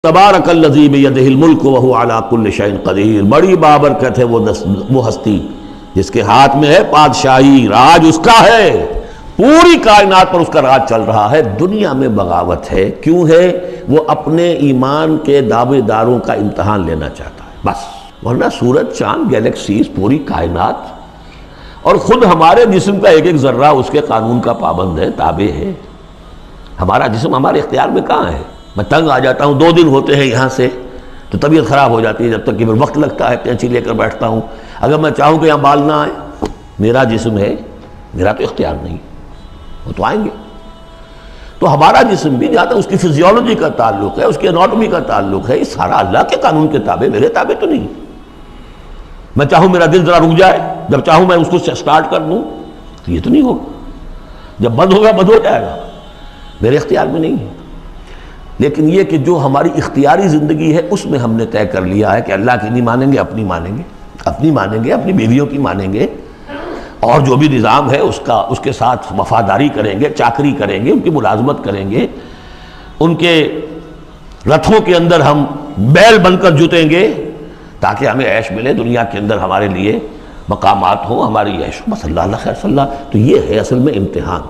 تبارک الذی بیدہ الملک وہو علی کل شیء قدیر، بڑی بابرکت ہے وہ ہستی جس کے ہاتھ میں ہے بادشاہی، راج اس کا ہے، پوری کائنات پر اس کا راج چل رہا ہے۔ دنیا میں بغاوت ہے، کیوں ہے؟ وہ اپنے ایمان کے دعوے داروں کا امتحان لینا چاہتا ہے بس، ورنہ سورج، چاند، گیلیکسیز، پوری کائنات اور خود ہمارے جسم کا ایک ایک ذرہ اس کے قانون کا پابند ہے، تابع ہے۔ ہمارا جسم ہمارے اختیار میں کہاں ہے؟ میں تنگ آ جاتا ہوں، 2 دن ہوتے ہیں یہاں سے تو طبیعت خراب ہو جاتی ہے، جب تک کہ وقت لگتا ہے، کینچی لے کر بیٹھتا ہوں۔ اگر میں چاہوں کہ یہاں بال نہ آئے، میرا جسم ہے، میرا تو اختیار نہیں، وہ تو آئیں گے۔ تو ہمارا جسم بھی جہاں تک اس کی فزیولوجی کا تعلق ہے، اس کی اناٹومی کا تعلق ہے، یہ سارا اللہ کے قانون کے تابع، میرے تابع تو نہیں۔ میں چاہوں میرا دل ذرا رک جائے، جب چاہوں میں اس کو سٹارٹ کر دوں تو یہ تو نہیں ہوگا، جب بند ہوگا بند ہو جائے گا، میرے اختیار میں نہیں ہے۔ لیکن یہ کہ جو ہماری اختیاری زندگی ہے اس میں ہم نے طے کر لیا ہے کہ اللہ کی نہیں مانیں گے، اپنی مانیں گے، اپنی مانیں گے، اپنی بیویوں کی مانیں گے، اور جو بھی نظام ہے اس کے ساتھ وفاداری کریں گے، چاکری کریں گے، ان کی ملازمت کریں گے، ان کے رتھوں کے اندر ہم بیل بن کر جتیں گے تاکہ ہمیں عیش ملے، دنیا کے اندر ہمارے لیے مقامات ہوں، ہماری عیش، بس اللہ خیر صلی اللہ۔ تو یہ ہے اصل میں امتحان۔